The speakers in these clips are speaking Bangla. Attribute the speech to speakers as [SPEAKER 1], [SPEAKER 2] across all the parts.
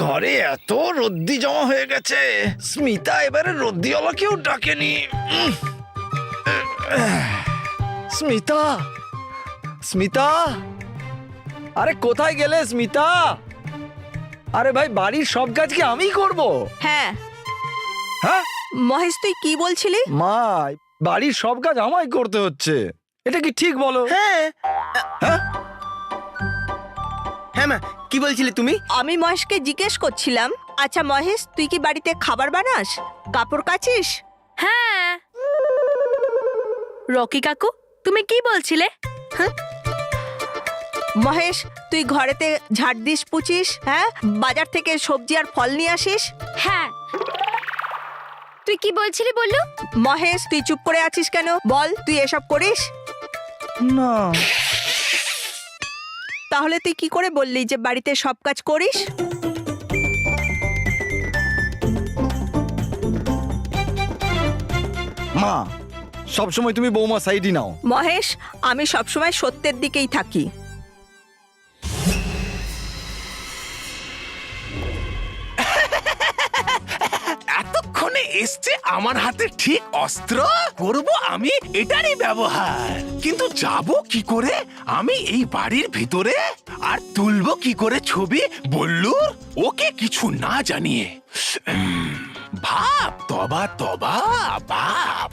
[SPEAKER 1] ঘরে এত রদ্দি জমা হয়ে গেছে, স্মিতা এবারে রদ্দিওয়ালাকেও ডাকেনি। স্মিতা, স্মিতা, আরে কোথায় গেলে স্মিতা? আরে ভাই, বাড়ির সব কাজ কি আমি করব?
[SPEAKER 2] হ্যাঁ
[SPEAKER 1] হ্যাঁ
[SPEAKER 2] মহেশ, তুই কি বলছিলি?
[SPEAKER 1] মা, বাড়ির সব কাজ আমায় করতে হচ্ছে, এটা কি ঠিক বলো?
[SPEAKER 3] হ্যাঁ
[SPEAKER 1] হ্যাঁ
[SPEAKER 3] হ্যাঁ মা, কি বলছিলে তুমি?
[SPEAKER 2] আমি মহেশকে জিজ্ঞেস করছিলাম, আচ্ছা মহেশ, তুই কি বাড়িতে খাবার বানাস, কাপড় কাচিস?
[SPEAKER 4] হ্যাঁ। রকি কাকু, তুমি কি বলছিলে?
[SPEAKER 2] মহেশ, তুই ঘরেতে ঝাড় দিস, পুছিস, হ্যাঁ, বাজার থেকে সবজি আর ফল নিয়ে আসিস?
[SPEAKER 4] হ্যাঁ। তুই কি বলছিলি বললু?
[SPEAKER 2] মহেশ, তুই চুপ করে আছিস কেন? বল, তুই এসব করিস?
[SPEAKER 1] না,
[SPEAKER 2] তাহলে তুই কি করে বললি যে বাড়িতে সব কাজ করিস?
[SPEAKER 1] মা, সবসময় তুমি বৌমা সাইডই নাও।
[SPEAKER 2] মহেশ, আমি সবসময় সত্যের দিকেই থাকি।
[SPEAKER 5] এতক্ষণে এসছে আমার হাতে ঠিক অস্ত্র, করব আমি এটারই ব্যবহার। কিন্তু যাব কি করে আমি এই বাড়ির ভিতরে, আর তুলবো কি করে ছবি বল্লুর, ওকে কিছু না জানিয়ে? ভাব, তবা তবা ভাব।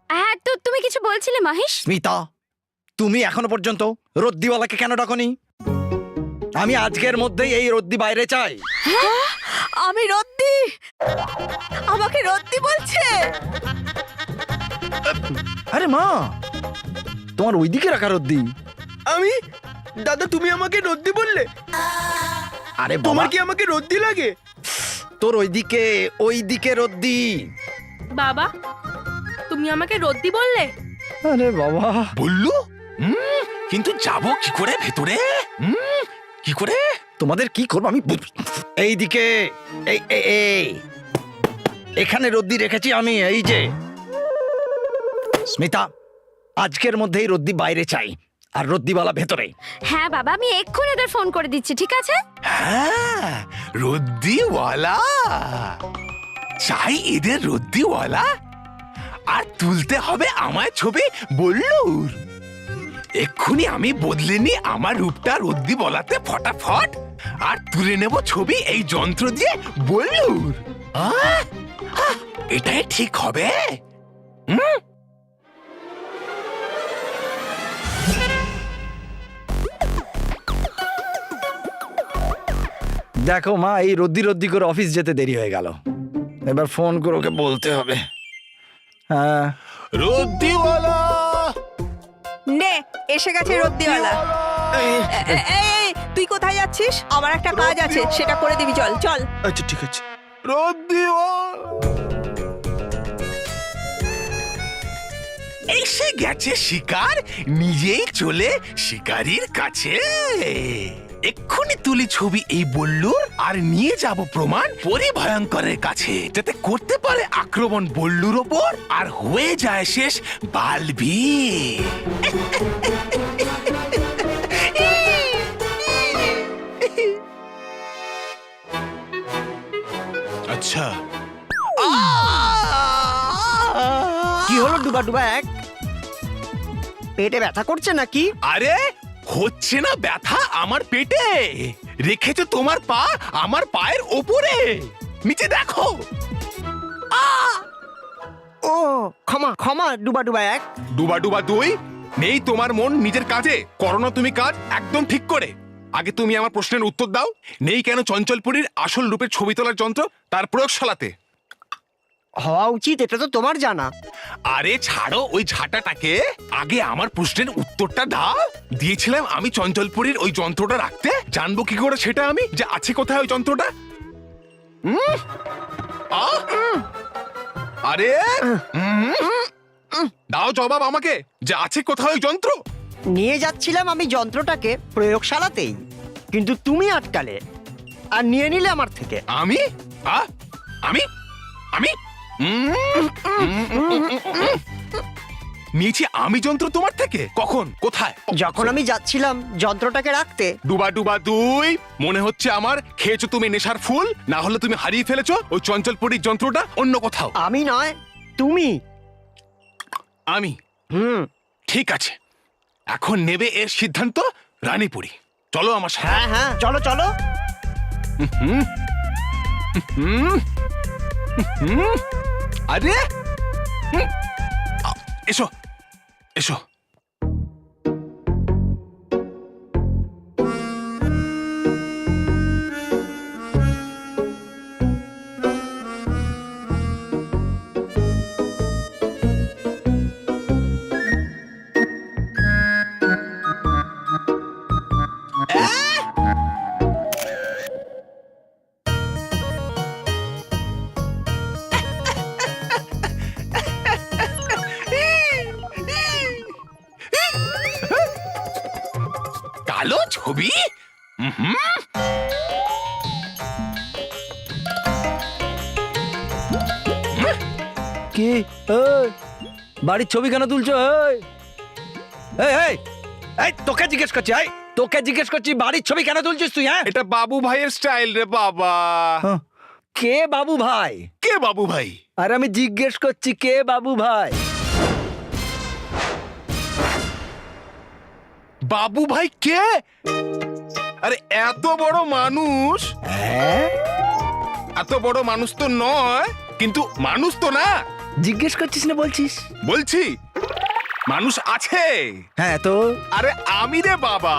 [SPEAKER 4] হ্যাঁ, তো তুমি কিছু বলছিলে মহেশ?
[SPEAKER 1] স্মিতা, তুমি এখনো পর্যন্ত রদ্দিওয়ালাকে কেন ডাকনি? আমি আজকের মধ্যেই এই রদ্দি বাইরে চাই।
[SPEAKER 2] আমি রদ্দি? আমাকে রদ্দি বলছে?
[SPEAKER 1] আরে মা, তোমার ওইদিকে রাখা রদ্দি।
[SPEAKER 3] আমি? দাদা, তুমি আমাকে রদ্দি বললে?
[SPEAKER 1] আরে
[SPEAKER 3] তোমার
[SPEAKER 1] বাবা,
[SPEAKER 3] কি আমাকে রদ্দি লাগে?
[SPEAKER 1] তোর ওইদিকে রদ্দি।
[SPEAKER 4] বাবা, তুমি আমাকে রদ্দি বললে?
[SPEAKER 1] আরে বাবা,
[SPEAKER 5] বল্লু, কিন্তু যাব কি করে ভেতরে? কি করে?
[SPEAKER 1] তোমাদের কি করবো আমি এইদিকে, এই এখানে রদ্দি রেখেছি আমি, এই যে। স্মিতা, আজকের মধ্যেই রদ্দি বাইরে চাই, আর রদ্দিওয়ালা ভেতরে।
[SPEAKER 4] হ্যাঁ বাবা, আমি এক্ষুনি ওদের ফোন করে দিচ্ছি, ঠিক আছে?
[SPEAKER 5] হ্যাঁ, রদ্দিওয়ালা চাই, এদের রদ্দিওয়ালা। আর তুলতে হবে আমায় ছবি বল্লুর। এক্ষুনি আমি বদলে নি আমার রূপটা রদ্দি বলাতে ফটাফট, আর তুলে নেব ছবি এই যন্ত্র দিয়ে বল্লুর। এটাই ঠিক হবে।
[SPEAKER 1] দেখো মা, এই রদ্দি করে অফিস যেতে দেরি হয়ে গেল, এবার ফোন করে ওকে বলতে হবে। হ্যাঁ,
[SPEAKER 5] রদ্দিওয়ালা,
[SPEAKER 2] নে, এসে গেছে রদ্দিওয়ালা। এই, তুই কোথায় যাচ্ছিস? আমার একটা কাজ আছে, সেটা করে দিবি। চল চল।
[SPEAKER 3] আচ্ছা ঠিক আছে।
[SPEAKER 5] রদ্দিওয়ালা এসে গেছে শিকার, নিজেই চলে শিকারীর কাছে। এক্ষুনি তুলি ছবি এই বল্লুর, আর নিয়ে যাব প্রমাণ পরিভয়ঙ্করের কাছে, যাতে করতে পারে আক্রমণ বল্লুর ওপর, আর হয়ে যায় শেষ বালবি। আচ্ছা,
[SPEAKER 3] কি হলো ডুবা ডুবা এক? পেটে ব্যথা করছে নাকি?
[SPEAKER 5] আরে হচ্ছে না ব্যথা আমার পেটে, রেখেছো তোমার পা আমার পায়ের ওপরে, নিচে দেখো।
[SPEAKER 3] ও ক্ষমা ক্ষমা ডুবা ডুবা এক।
[SPEAKER 5] ডুবা ডুবা দুই, নেই তোমার মন নিজের কাজে, করো না তুমি কাজ একদম ঠিক করে। আগে তুমি আমার প্রশ্নের উত্তর দাও, নেই কেন চঞ্চলপুরীর আসল রূপের ছবি তোলার যন্ত্র তার প্রয়োগশালাতে?
[SPEAKER 3] হওয়া উচিত, এটা তো তোমার জানা।
[SPEAKER 5] আরে ছাড়ো ওই ঝাঁটাটাকে, আগে আমার প্রশ্নের উত্তরটা দাও। দিয়েছিলাম আমি চঞ্চলপুরীর ওই যন্ত্রটা রাখতে, জানবো কি করে সেটা আমি যে আছে কোথায় ওই যন্ত্রটা? আরে দাও জবাব আমাকে, যে আছে কোথায় ওই যন্ত্র।
[SPEAKER 3] নিয়ে যাচ্ছিলাম আমি যন্ত্রটাকে প্রয়োগশালাতেই, কিন্তু তুমি আটকালে আর নিয়ে নিলে আমার থেকে।
[SPEAKER 5] আমি আমি আমি নিয়েছি আমি যন্ত্র তোমার থেকে? কখন, কোথায়?
[SPEAKER 3] যখন আমি যাচ্ছিলাম যন্ত্রটাকে রাখতে।
[SPEAKER 5] ডুবা ডুবা দুই, মনে হচ্ছে আমার খেয়েছো তুমি নেশার ফুল, না হলে তুমি হারিয়ে ফেলেছো ওই চঞ্চলপুরীর যন্ত্রটা অন্য কোথাও।
[SPEAKER 3] আমি নয়, তুমি।
[SPEAKER 5] আমি?
[SPEAKER 3] হুম।
[SPEAKER 5] ঠিক আছে, এখন নেবে এর সিদ্ধান্ত রানীপুরী। চলো আমার সাথে।
[SPEAKER 3] হ্যাঁ হ্যাঁ, চলো চলো।
[SPEAKER 5] আরে এসো এসো। কালো ছবি?
[SPEAKER 1] কি? এই, বাড়ির ছবি কেন তুলছো? এই এই এই, তোকে জিজ্ঞেস করছি, তোকে জিজ্ঞেস করছি বাড়ির ছবি কেন তুলছিস তুই? হ্যাঁ,
[SPEAKER 5] এটা বাবু ভাইয়ের স্টাইল রে বাবা।
[SPEAKER 1] কে বাবু ভাই?
[SPEAKER 5] কে বাবু ভাই?
[SPEAKER 1] আর আমি জিজ্ঞেস করছি কে বাবু ভাই?
[SPEAKER 5] বাবু ভাই কে? আরে এত বড় মানুষ,
[SPEAKER 1] হ্যাঁ,
[SPEAKER 5] এত বড় মানুষ তো নয়, কিন্তু মানুষ তো না।
[SPEAKER 1] জিজ্ঞেস করছিস না বলছিস?
[SPEAKER 5] বলছি মানুষ আছে।
[SPEAKER 1] হ্যাঁ তো
[SPEAKER 5] আরে আমি রে বাবা,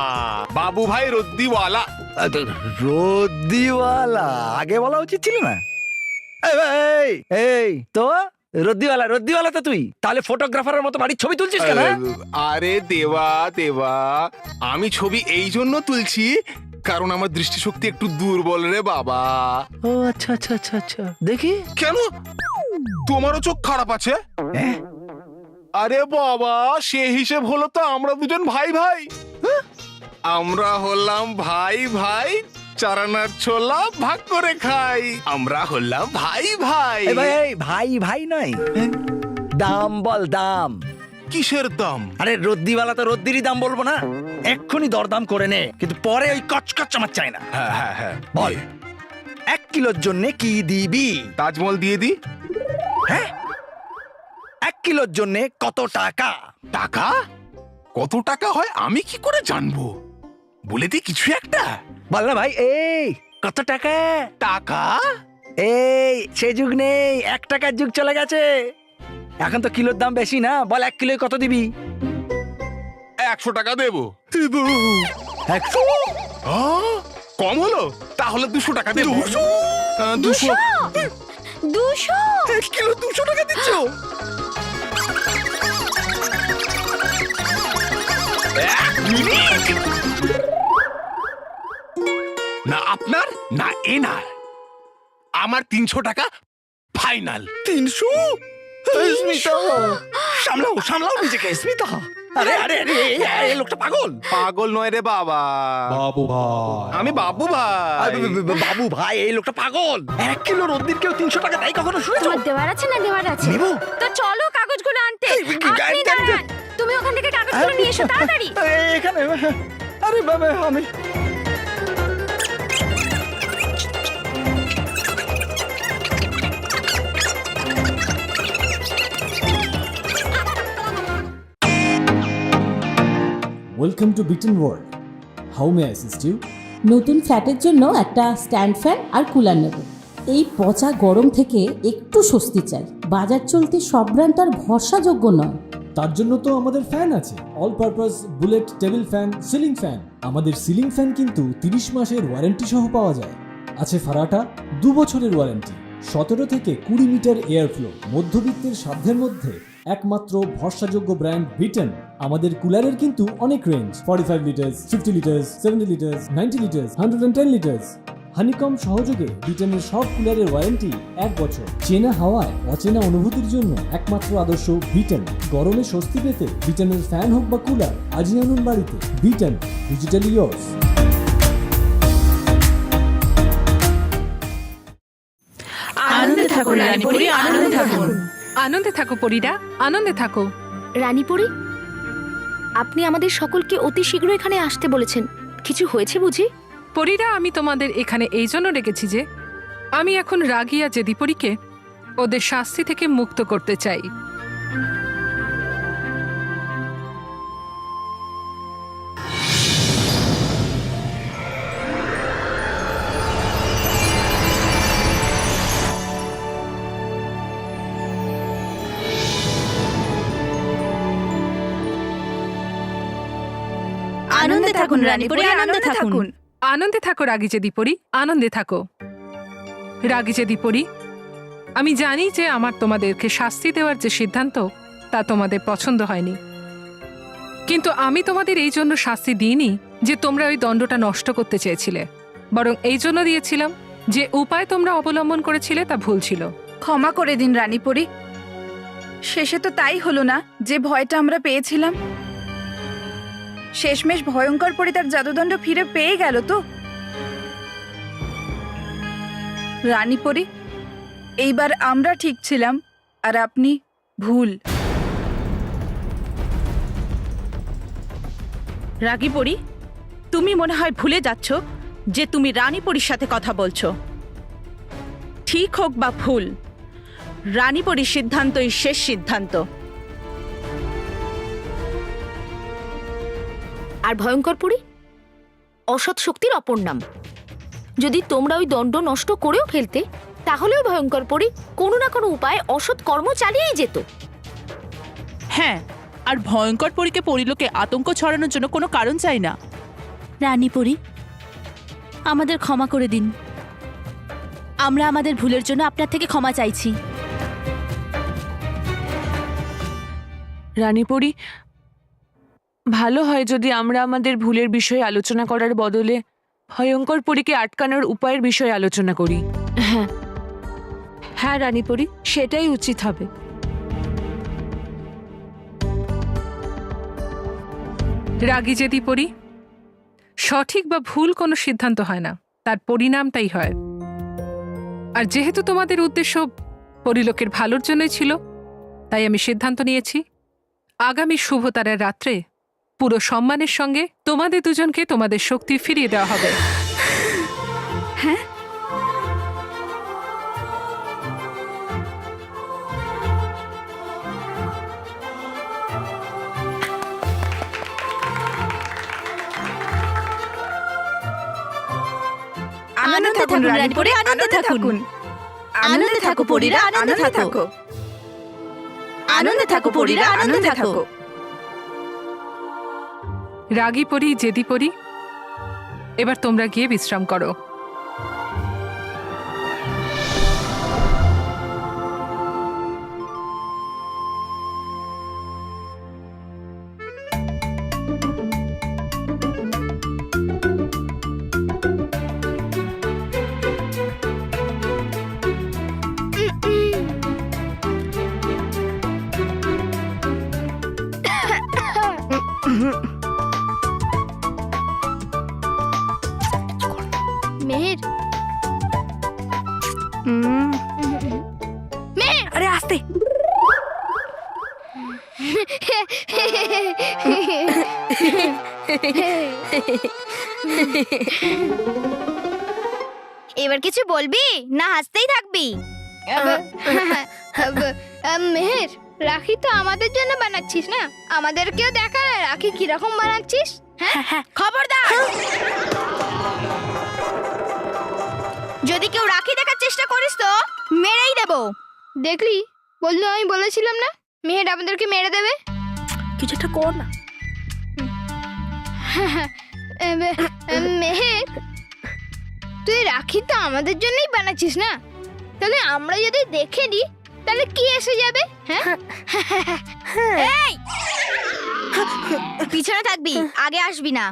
[SPEAKER 5] বাবু ভাই রদ্দিওয়ালা।
[SPEAKER 1] রদ্দিওয়ালা আগে বলা উচিত ছিল না? এই, এই এই তো রদ্দিওয়ালা, রদ্দিওয়ালা তো তুই। তাহলে ফটোগ্রাফারের মতো বাড়ির ছবি তুলছিস কেন?
[SPEAKER 5] আরে দেবা দেবা, আমি ছবি এই জন্য তুলছি কারণ আমার দৃষ্টিশক্তি একটু দুর্বল রে বাবা।
[SPEAKER 1] ও আচ্ছা আচ্ছা আচ্ছা আচ্ছা, দেখি।
[SPEAKER 5] কেন, তোমারও চোখ খারাপ আছে?
[SPEAKER 1] হ্যাঁ?
[SPEAKER 5] আরে বাবা, সে হিসেব হলো তো আমরা দুজন ভাই ভাই। আমরা হলাম ভাই ভাই, চারানার ছোলা ভাগ করে খাই। আমরা হলাম ভাই ভাই।
[SPEAKER 1] এই ভাই, এই ভাই ভাই নয়, দাম বল, দাম।
[SPEAKER 5] কিসের দাম?
[SPEAKER 1] আরে রদ্দিওয়ালা তো রদ্দিরই দাম বলবো না, এক্ষুনি দরদাম করে নে, কিন্তু পরে ওই কচকচ আমার চাই না।
[SPEAKER 5] হ্যাঁ হ্যাঁ হ্যাঁ,
[SPEAKER 1] বল 1 কিলোর জন্য কি দিবি?
[SPEAKER 5] তাজমহল দিয়ে দি।
[SPEAKER 1] হ্যাঁ, 1 কিলোর জন্য কত টাকা?
[SPEAKER 5] টাকা? কত টাকা হয় আমি কি করে জানবো? বলে দি কিছু একটা।
[SPEAKER 1] বল না ভাই, এই কত টাকা?
[SPEAKER 5] টাকা?
[SPEAKER 1] এই সে যুগ নেই, 1 টাকার যুগ চলে গেছে। এখন তো কিলোর দাম বেশি না, বল 1 কিলোয় কত দিবি?
[SPEAKER 5] 100 টাকা দেবো।
[SPEAKER 1] 100?
[SPEAKER 5] কম হলো? তাহলে 200 টাকা দেবো। 200?
[SPEAKER 4] 200?
[SPEAKER 1] 1 কিলো 200 টাকা দিচ্ছ?
[SPEAKER 5] না আপনার না এনার, আমার 300 টাকা ফাইনাল।
[SPEAKER 1] 300? স্মিতা, সামলাও সামলাও নিজেকে স্মিতা। আরে আরে আরে, এই লোকটা পাগল।
[SPEAKER 5] পাগল নয় রে বাবা,
[SPEAKER 6] বাবু ভাই,
[SPEAKER 5] আমি বাবু ভাই।
[SPEAKER 1] বাবু ভাই, এই লোকটা পাগল। 1 কিলো রদ্দির কেউ 300 টাকা দেয় কখনো শুনেছো?
[SPEAKER 4] তোমার দেওয়ার আছে না দেওয়ার আছে?
[SPEAKER 1] নেবো।
[SPEAKER 4] তো চলো কাগজগুলো আনতে।
[SPEAKER 1] এই,
[SPEAKER 4] আপনি দাঁড়ান, তুমি ওখান থেকে কাগজগুলো নিয়ে এসো তাড়াতাড়ি।
[SPEAKER 1] এখানে? আরে বাবা, আমি
[SPEAKER 6] welcome to Bitten World. How may I assist you?
[SPEAKER 7] নতুন ফ্ল্যাটের জন্য একটা স্ট্যান্ড ফ্যান আর কুলার নেব। এই পচা গরম থেকে একটু স্বস্তি চাই। বাজার চলতে সব ব্র্যান্ড আর ভরসাযোগ্য নয়।
[SPEAKER 6] তার জন্য তো আমাদের ফ্যান আছে, all purpose bullet table fan, ceiling fan. আমাদের সিলিং ফ্যান কিন্তু 30 মাসের ওয়ারেন্টি সহ পাওয়া যায়। আছে ফারাটা 2 বছরের ওয়ারেন্টি, 17 থেকে 20 মিটার এয়ার ফ্লো, মধ্যবিত্তের সাধ্যের মধ্যে একমাত্র ভরসাযোগ্য ব্র্যান্ড বিটেন। আমাদের কুলারের কিন্তু অনেক range, 45 litres, 50 litres, 70 litres, 90 litres, 110 litres. Honeycomb সহযোগে ব্রিটেনের সব কুলারের ওয়ারেন্টি 1 বছর। চেনা হাওয়ায় অচেনা অনুভূতির জন্য একমাত্র আদর্শ বিটেন। গরমে স্বস্তি পেতে ব্রিটেনের ফ্যান হোক বা কুলার, আজই আনুন বাড়িতে। Beaten, digitally yours.
[SPEAKER 8] আনন্দে থাকো রানীপুরি, আনন্দে থাকুন। আনন্দে থাকো পরীরা, আনন্দে থাকো।
[SPEAKER 4] রানীপুরী, আপনি আমাদের সকলকে অতি শীঘ্র এখানে আসতে বলেছেন। কিছু হয়েছে বুঝি?
[SPEAKER 8] পরীরা, আমি তোমাদের এখানে এই জন্য রেখেছি যে আমি এখন রাগিয়া জেদিপরীকে ওদের শাস্তি থেকে মুক্ত করতে চাই।
[SPEAKER 2] আনন্দে থাকুন রানীপুরী, আনন্দে থাকুন।
[SPEAKER 8] আনন্দে থাকো রাগী জেদিপরী, আনন্দে থাকো। রাগী জেদিপরী, আমি জানি যে আমার তোমাদেরকে শাস্তি দেওয়ার যে সিদ্ধান্ত তা তোমাদের পছন্দ হয়নি, কিন্তু আমি তোমাদের এই জন্য শাস্তি দিইনি যে তোমরা ওই দণ্ডটা নষ্ট করতে চেয়েছিলে, বরং এই জন্য দিয়েছিলাম যে উপায় তোমরা অবলম্বন করেছিলে তা ভুল ছিল।
[SPEAKER 2] ক্ষমা করে দিন রানীপুরী, শেষে তো তাই হলো না যে ভয়টা আমরা পেয়েছিলাম। শেষমেশ ভয়ঙ্কর পরি তার জাদুদণ্ড ফিরে পেয়ে গেল তো। রানীপুরী, এইবার আমরা ঠিক ছিলাম আর আপনি ভুল।
[SPEAKER 9] রাগীপরি, তুমি মনে হয় ভুলে যাচ্ছ যে তুমি রানীপরির সাথে কথা বলছো। ঠিক হোক বা ভুল, রানীপরির সিদ্ধান্তই শেষ সিদ্ধান্ত।
[SPEAKER 4] আর ভয়ঙ্কর পুরী অসৎ শক্তির অপর নাম। যদি তোমরা ওই দণ্ড নষ্ট করেও ফেলতে, তাহলেও ভয়ঙ্কর পুরী কোনো না কোনো উপায়ে অসৎ কর্ম চালিয়েই যেত।
[SPEAKER 9] হ্যাঁ, আর ভয়ঙ্কর পরীকে পরিলোকে আতঙ্ক ছড়ানোর জন্য কোনো কারণ চাই না। রানীপরি, আমাদের ক্ষমা করে দিন। আমরা আমাদের ভুলের জন্য আপনার থেকে ক্ষমা চাইছি।
[SPEAKER 10] রানীপরি, ভালো হয় যদি আমরা আমাদের ভুলের বিষয়ে আলোচনা করার বদলে ভয়ঙ্কর পরীকে আটকানোর উপায়ের বিষয়ে আলোচনা করি। হ্যাঁ হ্যাঁ রানীপরি, সেটাই উচিত হবে।
[SPEAKER 8] রাগী জেদিপরী, সঠিক বা ভুল কোনো সিদ্ধান্ত হয় না, তার পরিণামটাই হয়। আর যেহেতু তোমাদের উদ্দেশ্য পরিলোকের ভালোর জন্যই ছিল, তাই আমি সিদ্ধান্ত নিয়েছি আগামী শুভতারার রাত্রে পুরো সম্মানের সঙ্গে তোমাদের দুজনকে তোমাদের শক্তি ফিরিয়ে দেওয়া হবে।
[SPEAKER 2] হ্যাঁ, আনন্দে থাকুন রানীপুরী, আনন্দে থাকুন। আনন্দে থাকো পরীরা, আনন্দে থাকো। আনন্দে থাকো পরীরা, আনন্দে থাকো।
[SPEAKER 8] রাগী পরি, জেদি পরি, এবার তোমরা গিয়ে বিশ্রাম করো।
[SPEAKER 4] মেহের, মেহের,
[SPEAKER 2] আরে আস্তে।
[SPEAKER 4] এবার কিছু বলবি না হাসতেই থাকবি? মেহের, রাখি তো আমাদের জন্য বানাচ্ছিস না, আমাদেরকেও দেখা রাখি কিরকম বানাচ্ছিস। হ্যাঁ, খবরদার! যদি কেউ রাখি দেখার চেষ্টা করিস তো মেরেই দেব। দেখলি, বললো আমি বলেছিলাম না মেহের আমাদেরকে মেরে দেবে।
[SPEAKER 9] কিছুটা কর না।
[SPEAKER 4] মেহের, তুই রাখি তো আমাদের জন্যই বানাচ্ছিস না, তাহলে আমরা যদি দেখে নিই তাহলে কি এসে যাবে? হ্যাঁ, এই পিছনে থাকবি, আগে আসবি না।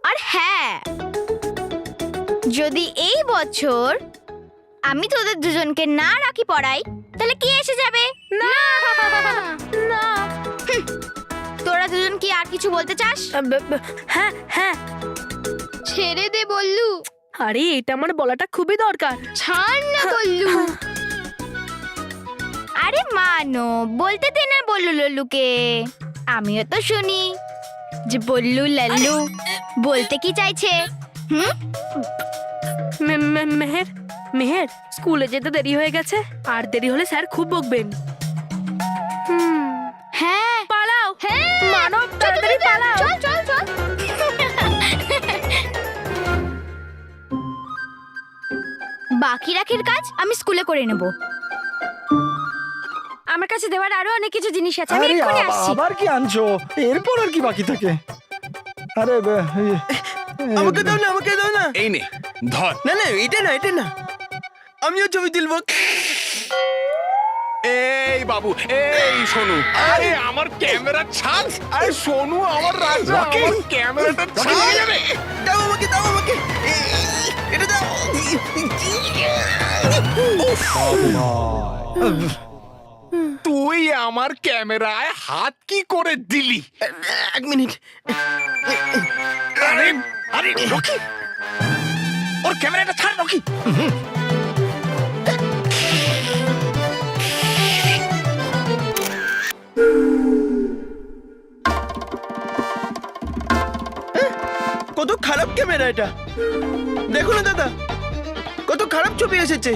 [SPEAKER 4] আর হ্যাঁ, যদি এই বছর আমি তোদের দুজনকে না রাখি পড়াই তাহলে কি এসে যাবে? না না। তোরা দুজন কি আর কিছু বলতে চাস?
[SPEAKER 9] হ্যাঁ হ্যাঁ।
[SPEAKER 4] ছেড়ে দে বললু।
[SPEAKER 9] আরে এটা আমার বলাটা খুবই দরকার।
[SPEAKER 4] ছাড় না বললু। আরে মানো, বলতে দে না বল্লু লল্লুকে। আমিও তো শুনি যে বল্লু লাল্লু বলতে কি চাইছে। হুম,
[SPEAKER 11] মেহের মেহের স্কুলে যেতে দেরি হয়ে গেছে, আর দেরি হলে স্যার খুব বকবেন।
[SPEAKER 4] হ্যাঁ
[SPEAKER 11] পালাও,
[SPEAKER 4] হ্যাঁ
[SPEAKER 11] মানব তাড়াতাড়ি পালাও।
[SPEAKER 4] চল চল চল। বাকি রাখির কাজ আমি স্কুলে করে নেব।
[SPEAKER 11] আমার কাছে দেওয়ার আরো অনেক কিছু জিনিস আছে, আমি
[SPEAKER 1] আরে
[SPEAKER 11] এক্ষুনি আসছি।
[SPEAKER 1] আবার কি আনছো? এরপর আর কি বাকি থাকে? আরে
[SPEAKER 3] আমাকে দাও না, আমাকে দাও না।
[SPEAKER 5] এই নে ধর।
[SPEAKER 3] না না, এটা না, এটা না, আমিও ছবি তুলবো।
[SPEAKER 5] এই বাবু, এই সোনু, আরে আমার ক্যামেরা ছাড়। আরে সোনু আমার রাজা, আমার ক্যামেরাটা ছাড় যাবে।
[SPEAKER 3] দাও আমাকে, দাও আমাকে, এটা দাও।
[SPEAKER 5] তুই আমার ক্যামেরায় হাত কি করে দিলি?
[SPEAKER 3] এক মিনিট।
[SPEAKER 1] আরে আরে রকি, ওর ক্যামেরাটা ছাড় রকি।
[SPEAKER 3] কত খারাপ ক্যামেরা এটা, দেখো না দাদা, কত খারাপ ছবি এসেছে।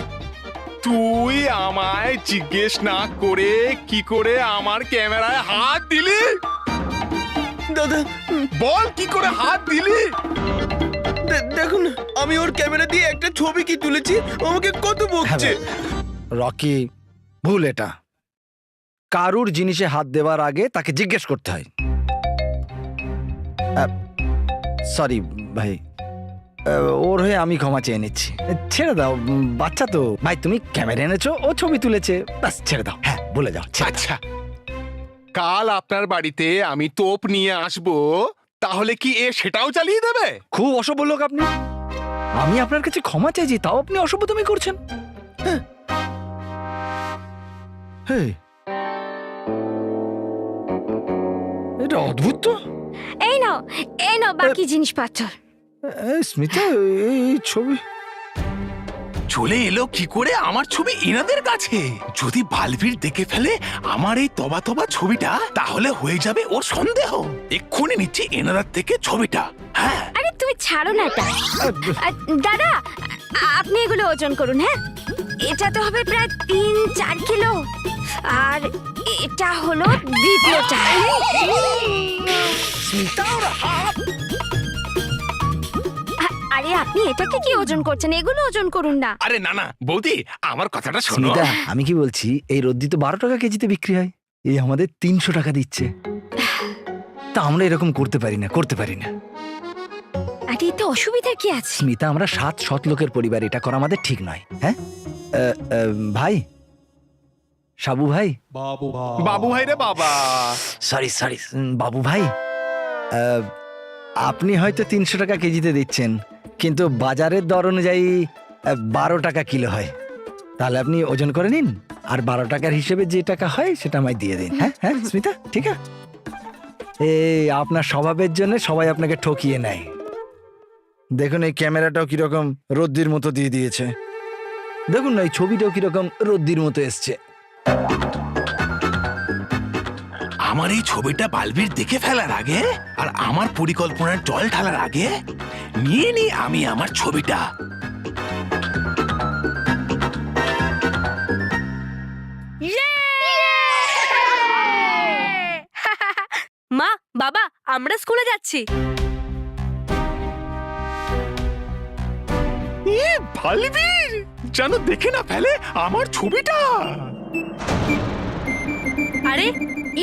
[SPEAKER 5] তুই আমায় জিজ্ঞেস না করে কি করে আমার ক্যামেরায় হাত দিলি?
[SPEAKER 3] দাদা
[SPEAKER 5] বল কি করে হাত দিলি?
[SPEAKER 3] দেখুন, আমি ওর ক্যামেরা দিয়ে একটা ছবি কি তুলেছি, ও আমাকে কত বকছে।
[SPEAKER 1] রকি, ভুল এটা। কারুর জিনিসে হাত দেওয়ার আগে তাকে জিজ্ঞেস করতে হয়। সরি ভাই, ওর হয়ে আমি ক্ষমা চেয়ে নিচ্ছি। ছেড়ে দাও, বাচ্চা তো। ভাই তুমি ক্যামেরা এনেছো, ও ছবি তুলেছে, ব্যাস ছেড়ে দাও। হ্যাঁ বলে যাও।
[SPEAKER 5] আচ্ছা, কাল আপনার বাড়িতে আমি তোপ নিয়ে আসবো, তাহলে কি এ সেটাও চালিয়ে দেবে?
[SPEAKER 1] খুব অসভ্য লোক আপনি। আমি আপনার কাছে ক্ষমা চাইছি, তাও আপনি অসভ্যতামি করছেন। হ্যাঁ, এটা অদ্ভুত তো।
[SPEAKER 11] এই নাও বাকি জিনিসপত্র।
[SPEAKER 1] স্মিতা, এই ছবি
[SPEAKER 5] চলে এলো কি করে আমার ছবি এনাদের কাছে? যদি বালবীর দেখে ফেলে আমার এই তবা তবা ছবিটা, তাহলে হয়ে যাবে ওর সন্দেহ। এক্ষুনি নিচ্ছি এনাদের থেকে ছবিটা। হ্যাঁ,
[SPEAKER 11] আরে তুমি ছাড়ো না এটা। দাদা, আপনি এগুলো ওজন করুন। হ্যাঁ, এটা তো হবে প্রায় 3-4 কিলো, আর এটা হলো দ্বিতীয়টা। আরে আপনি এটাকে কি ওজন করছেন? এগুলো ওজন করুন না।
[SPEAKER 5] আরে না না বৌদি, আমার কথাটা শোনো।
[SPEAKER 1] স্মিতা, আমি কি বলছি, এই রদ্দি তো 12 টাকা কেজিতে বিক্রি হয়, এই আমাদের 300 টাকা দিচ্ছে। তা আমরা এরকম করতে পারি না, করতে পারি না।
[SPEAKER 11] আরে এতে অসুবিধা কি আছে?
[SPEAKER 1] স্মিতা, আমরা 7 সৎ লোকের পরিবার, এটা করা আমাদের ঠিক নয়। হ্যাঁ ভাই, সাবু ভাই,
[SPEAKER 5] বাবু ভাই রে বাবা।
[SPEAKER 1] সরি সরি, বাবু ভাই, আপনি হয়তো 300 টাকা কেজিতে দিচ্ছেন, কিন্তু বাজারের দর অনুযায়ী 12 টাকা কিলো হয়। তাহলে আপনি ওজন করে নিন, আর 12 টাকার হিসেবে যে টাকা হয় সেটা আমায় দিয়ে দিন। হ্যাঁ হ্যাঁ স্মিতা, ঠিক আছে? এই আপনার স্বভাবের জন্য সবাই আপনাকে ঠকিয়ে নেয়। দেখুন এই ক্যামেরাটাও কিরকম রদ্দির মতো দিয়ে দিয়েছে। দেখুন না, এই ছবিটাও কিরকম রদ্দির মতো এসছে।
[SPEAKER 5] আমার এই ছবিটা বালবীর দেখে ফেলার আগে আর আমার পরিকল্পনার জল ঢালার আগে নিয়ে নি আমি আমার ছবিটা।
[SPEAKER 11] মা, বাবা, আমরা স্কুলে যাচ্ছি।
[SPEAKER 5] বালবীর যেন দেখে না ফেলে আমার ছবিটা।
[SPEAKER 11] আরে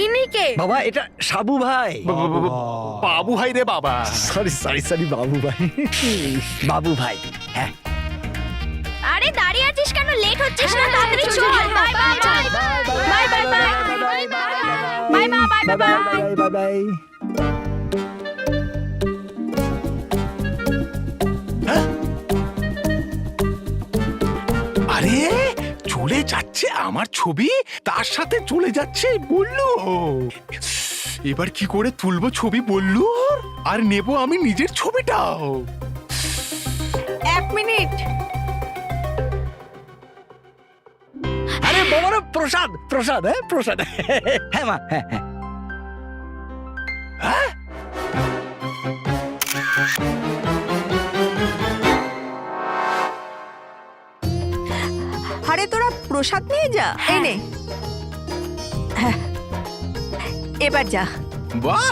[SPEAKER 11] ইনি কে?
[SPEAKER 1] বাবা, এটা সাবু ভাই।
[SPEAKER 5] বাবু ভাই রে বাবা।
[SPEAKER 1] সরি সরি সরি, বাবু ভাই। বাবু ভাই, হ্যাঁ।
[SPEAKER 4] আরে দাঁড়িয়ে আছিস কেন? লেট হচ্ছিস না? তাড়াতাড়ি চল। Bye bye bye bye bye bye bye bye bye bye
[SPEAKER 1] bye bye.
[SPEAKER 5] আরে চলে যাচ্ছে আমার ছবি, তার সাথে চলে যাচ্ছে বললু। এবার কি করে তুলবো ছবি বললু, আর নেব আমি নিজের ছবিটাও।
[SPEAKER 2] 1 মিনিট।
[SPEAKER 1] আরে আরে বাবারা, প্রসাদ প্রসাদ, হ্যাঁ প্রসাদ। হ্যাঁ মা, হ্যাঁ হ্যাঁ।
[SPEAKER 2] আরে তোরা প্রসাদ নিয়ে যা, এই নে। হ্যাঁ, এবার যা।
[SPEAKER 5] বাহ,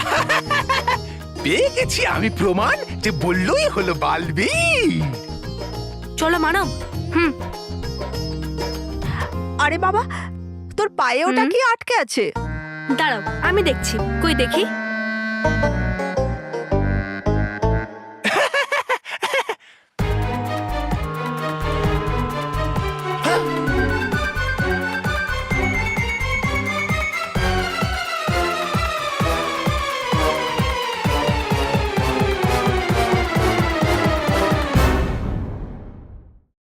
[SPEAKER 5] পেয়ে গেছি আমি প্রমাণ যে বললই হলো বালবীর।
[SPEAKER 11] চলো মানব।
[SPEAKER 2] আরে বাবা, তোর পায়ে ওটা কি আটকে আছে?
[SPEAKER 11] দাঁড়াও, আমি দেখছি, কই দেখি।